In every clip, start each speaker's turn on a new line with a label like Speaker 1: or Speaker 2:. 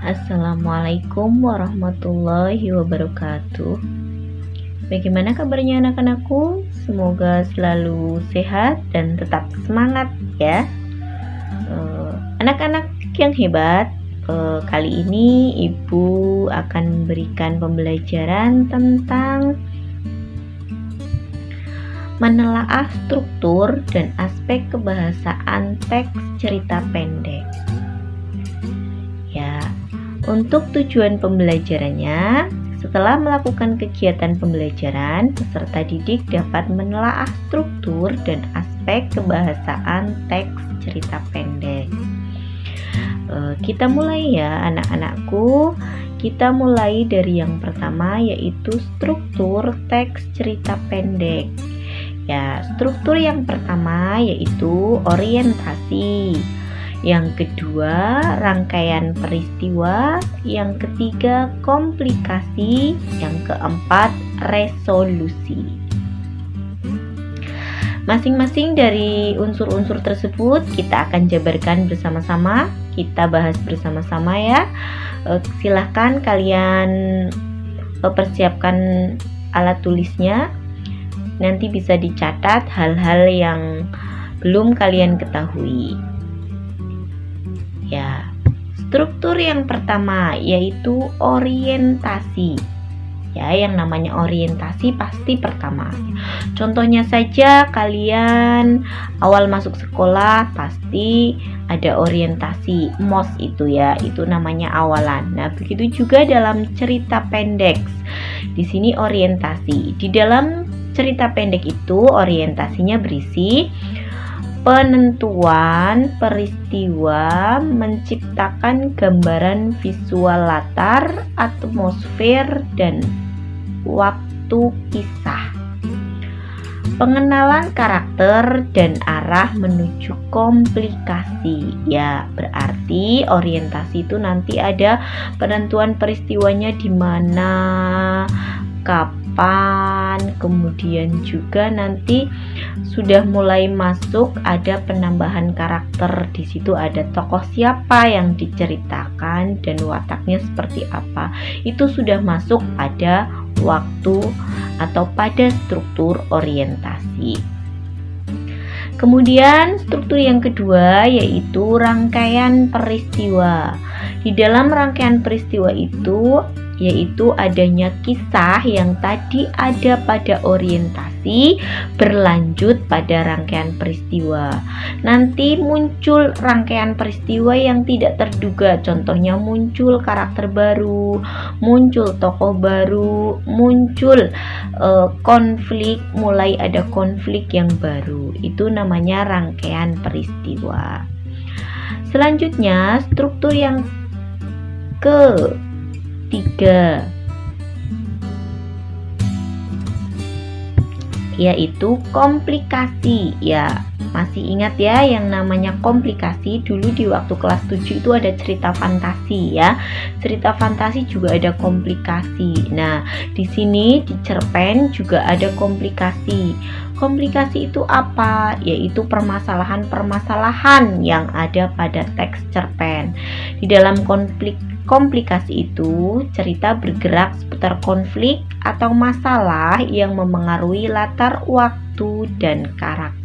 Speaker 1: Assalamualaikum warahmatullahi wabarakatuh. Bagaimana kabarnya anak-anakku? Semoga selalu sehat dan tetap semangat ya. Anak-anak yang hebat, kali ini Ibu akan memberikan pembelajaran tentang menelaah struktur dan aspek kebahasaan teks cerita pendek. Ya, untuk tujuan pembelajarannya, setelah melakukan kegiatan pembelajaran, peserta didik dapat menelaah struktur dan aspek kebahasaan teks cerita pendek. Kita mulai ya anak-anakku. Kita mulai dari yang pertama, yaitu struktur teks cerita pendek. Ya, struktur yang pertama yaitu orientasi. Yang kedua, rangkaian peristiwa. Yang ketiga, komplikasi. Yang keempat, resolusi. Masing-masing dari unsur-unsur tersebut kita akan jabarkan bersama-sama. Kita bahas bersama-sama ya. Silahkan kalian persiapkan alat tulisnya. Nanti bisa dicatat hal-hal yang belum kalian ketahui. Ya, struktur yang pertama yaitu orientasi. Ya, yang namanya orientasi pasti pertama. Contohnya saja kalian awal masuk sekolah pasti ada orientasi MOS itu ya, itu namanya awalan. Nah, begitu juga dalam cerita pendek. Di sini orientasi. Di dalam cerita pendek itu orientasinya berisi penentuan peristiwa, menciptakan gambaran visual latar, atmosfer, dan waktu kisah. Pengenalan karakter dan arah menuju komplikasi. Ya, berarti orientasi itu nanti ada penentuan peristiwanya di mana, kapan, kemudian juga nanti sudah mulai masuk ada penambahan karakter. Di situ ada tokoh siapa yang diceritakan dan wataknya seperti apa. Itu sudah masuk pada waktu atau pada struktur orientasi. Kemudian struktur yang kedua yaitu rangkaian peristiwa. Di dalam rangkaian peristiwa itu yaitu adanya kisah yang tadi ada pada orientasi berlanjut pada rangkaian peristiwa. Nanti muncul rangkaian peristiwa yang tidak terduga, contohnya muncul karakter baru, muncul tokoh baru, muncul konflik, mulai ada konflik yang baru. Itu namanya rangkaian peristiwa. Selanjutnya, struktur yang ketiga yaitu komplikasi. Ya, masih ingat ya yang namanya komplikasi? Dulu di waktu kelas 7 itu ada cerita fantasi ya. Cerita fantasi juga ada komplikasi. Nah, di sini di cerpen juga ada komplikasi. Komplikasi itu apa? Yaitu permasalahan-permasalahan yang ada pada teks cerpen. Di dalam komplikasi itu, cerita bergerak seputar konflik atau masalah yang memengaruhi latar waktu dan karakter.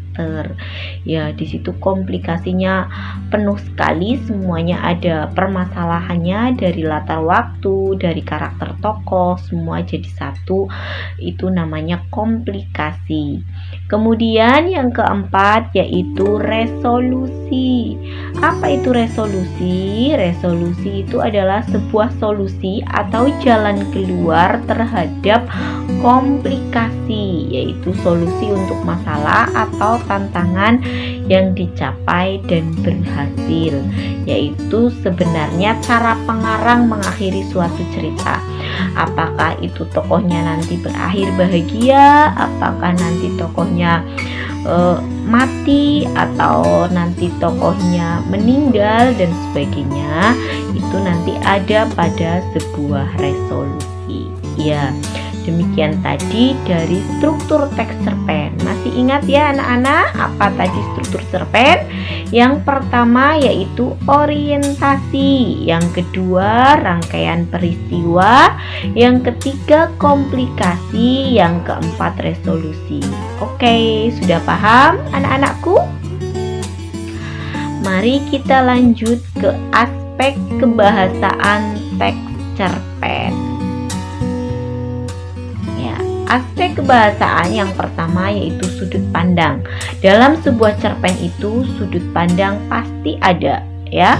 Speaker 1: Ya, di situ komplikasinya penuh sekali, semuanya ada permasalahannya dari latar waktu, dari karakter tokoh, semua jadi satu. Itu namanya komplikasi. Kemudian yang keempat yaitu resolusi. Apa itu resolusi? Resolusi itu adalah sebuah solusi atau jalan keluar terhadap komplikasi, yaitu solusi untuk masalah atau tantangan yang dicapai dan berhasil. Yaitu sebenarnya cara pengarang mengakhiri suatu cerita. Apakah itu tokohnya nanti berakhir bahagia, apakah nanti tokohnya mati atau nanti tokohnya meninggal dan sebagainya, itu nanti ada pada sebuah resolusi. Ya, demikian tadi dari struktur teks cerpen. Masih ingat ya anak-anak apa tadi struktur cerpen? Yang pertama yaitu orientasi, yang kedua rangkaian peristiwa, yang ketiga komplikasi, yang keempat resolusi. Oke, sudah paham anak-anakku? Mari kita lanjut ke aspek kebahasaan teks cerpen. Aspek kebahasaan yang pertama yaitu sudut pandang. Dalam sebuah cerpen itu sudut pandang pasti ada, ya.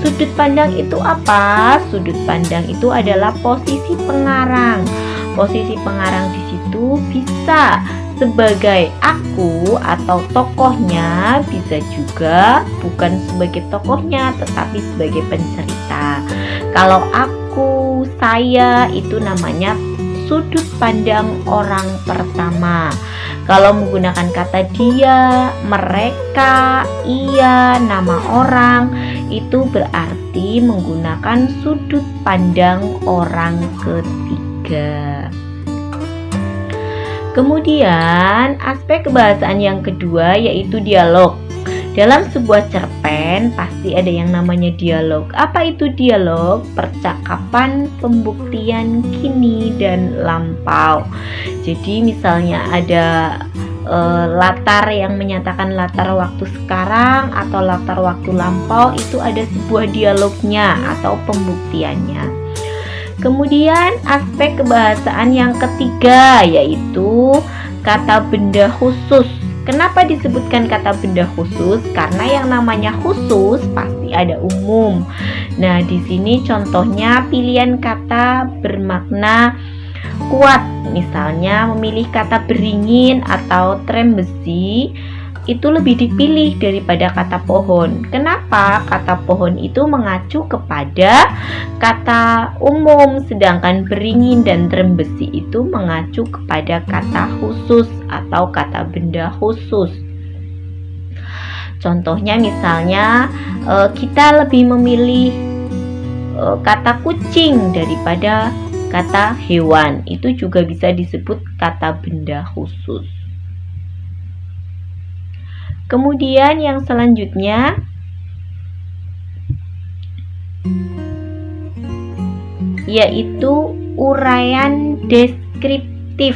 Speaker 1: Sudut pandang itu apa? Sudut pandang itu adalah posisi pengarang. Posisi pengarang di situ bisa sebagai aku atau tokohnya, bisa juga bukan sebagai tokohnya tetapi sebagai pencerita. Kalau aku, saya itu namanya sudut pandang orang pertama. Kalau menggunakan kata dia, mereka, ia, nama orang, itu berarti menggunakan sudut pandang orang ketiga. Kemudian aspek kebahasaan yang kedua yaitu dialog. Dalam sebuah cerpen pasti ada yang namanya dialog. Apa itu dialog? Percakapan pembuktian kini dan lampau. Jadi misalnya ada latar yang menyatakan latar waktu sekarang atau latar waktu lampau, itu ada sebuah dialognya atau pembuktiannya. Kemudian aspek kebahasaan yang ketiga yaitu kata benda khusus. Kenapa disebutkan kata benda khusus? Karena yang namanya khusus pasti ada umum. Nah, di sini contohnya pilihan kata bermakna kuat. Misalnya memilih kata beringin atau trem besi itu lebih dipilih daripada kata pohon. Kenapa? Kata pohon itu mengacu kepada kata umum, sedangkan beringin dan trem besi itu mengacu kepada kata khusus atau kata benda khusus. Contohnya misalnya kita lebih memilih kata kucing daripada kata hewan. Itu juga bisa disebut kata benda khusus. Kemudian yang selanjutnya yaitu uraian deskriptif.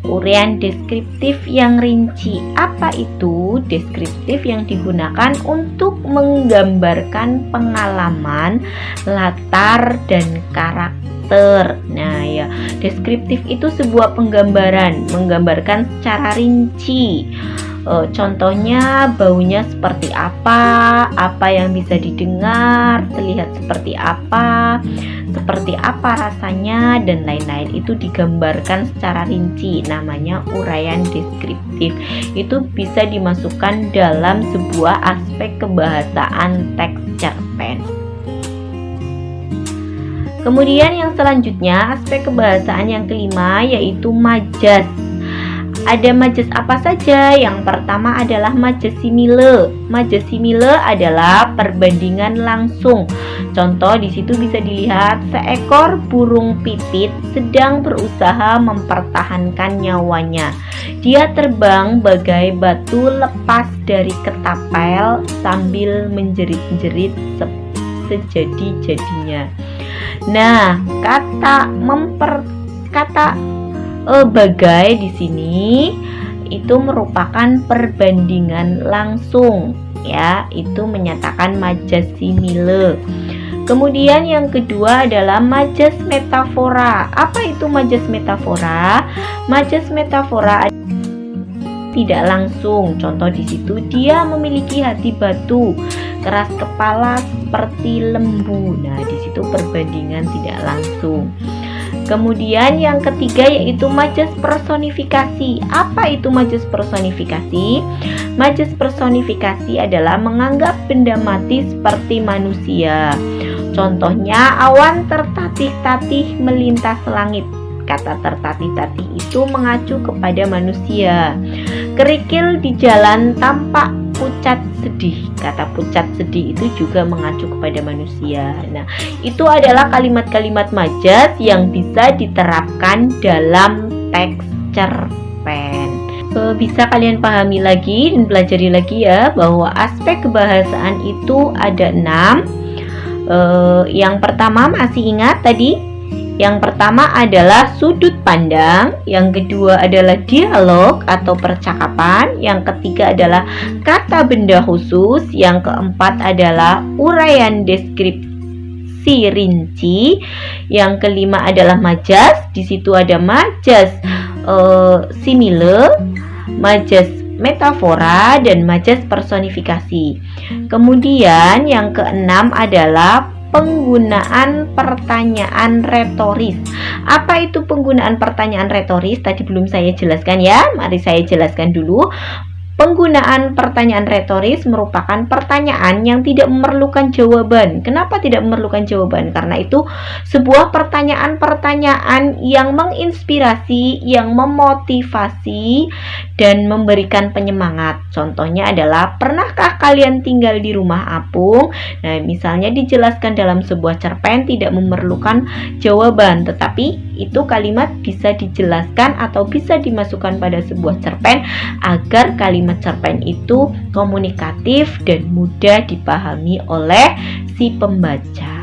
Speaker 1: Uraian deskriptif yang rinci. Apa itu? Deskriptif yang digunakan untuk menggambarkan pengalaman, latar, dan karakter. Nah ya, deskriptif itu sebuah penggambaran, menggambarkan secara rinci. Contohnya baunya seperti apa yang bisa didengar, terlihat seperti apa rasanya, dan lain-lain. Itu digambarkan secara rinci, namanya uraian deskriptif. Itu bisa dimasukkan dalam sebuah aspek kebahasaan teks cerpen. Kemudian yang selanjutnya aspek kebahasaan yang kelima yaitu majas. Ada majas apa saja? Yang pertama adalah majas simile. Majas simile adalah perbandingan langsung. Contoh di situ bisa dilihat seekor burung pipit sedang berusaha mempertahankan nyawanya. Dia terbang bagai batu lepas dari ketapel sambil menjerit-jerit sejadi-jadinya. Nah, kata bagai di sini itu merupakan perbandingan langsung, ya, itu menyatakan majas simile. Kemudian yang kedua adalah majas metafora. Apa itu majas metafora? Majas metafora tidak langsung. Contoh di situ dia memiliki hati batu, keras kepala seperti lembu. Nah, di situ perbandingan tidak langsung. Kemudian yang ketiga yaitu majas personifikasi. Apa itu majas personifikasi? Majas personifikasi adalah menganggap benda mati seperti manusia. Contohnya awan tertatih-tatih melintas langit. Kata tertatih-tatih itu mengacu kepada manusia. Kerikil di jalan tampak pucat sedih. Kata pucat sedih itu juga mengacu kepada manusia. Nah, itu adalah kalimat-kalimat majas yang bisa diterapkan dalam teks cerpen. Bisa kalian pahami lagi dan pelajari lagi ya, bahwa aspek kebahasaan itu ada 6. Yang pertama masih ingat tadi? Yang pertama adalah sudut pandang, yang kedua adalah dialog atau percakapan, yang ketiga adalah kata benda khusus, yang keempat adalah uraian deskripsi rinci, yang kelima adalah majas. Di situ ada majas simile, majas metafora, dan majas personifikasi. Kemudian yang keenam adalah penggunaan pertanyaan retoris. Apa itu penggunaan pertanyaan retoris? Tadi belum saya jelaskan ya. Mari saya jelaskan dulu. Penggunaan pertanyaan retoris merupakan pertanyaan yang tidak memerlukan jawaban. Kenapa tidak memerlukan jawaban? Karena itu sebuah pertanyaan-pertanyaan yang menginspirasi, yang memotivasi, dan memberikan penyemangat. Contohnya adalah, pernahkah kalian tinggal di rumah apung? Nah, misalnya dijelaskan dalam sebuah cerpen tidak memerlukan jawaban, tetapi itu kalimat bisa dijelaskan atau bisa dimasukkan pada sebuah cerpen agar kalimat cerpen itu komunikatif dan mudah dipahami oleh si pembaca.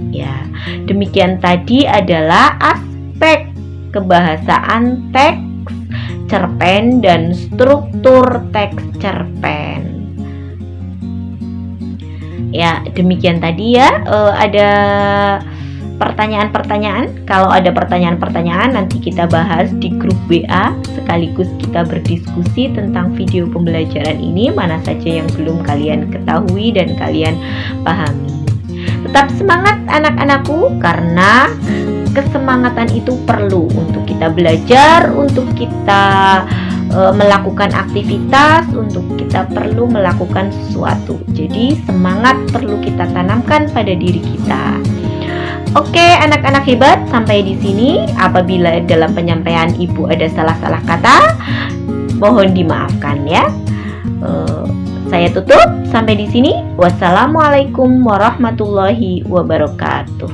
Speaker 1: Ya, demikian tadi adalah aspek kebahasaan teks cerpen dan struktur teks cerpen. Ya, demikian tadi ya. Ada pertanyaan-pertanyaan? Kalau ada pertanyaan-pertanyaan, nanti kita bahas di grup WA, sekaligus kita berdiskusi tentang video pembelajaran ini, mana saja yang belum kalian ketahui dan kalian pahami. Tetap semangat anak-anakku, karena kesemangatan itu perlu untuk kita belajar, untuk kita melakukan aktivitas, untuk kita perlu melakukan sesuatu. Jadi semangat perlu kita tanamkan pada diri kita. Oke, anak-anak hebat, sampai di sini. Apabila dalam penyampaian Ibu ada salah-salah kata, mohon dimaafkan ya. Saya tutup sampai di sini. Wassalamualaikum warahmatullahi wabarakatuh.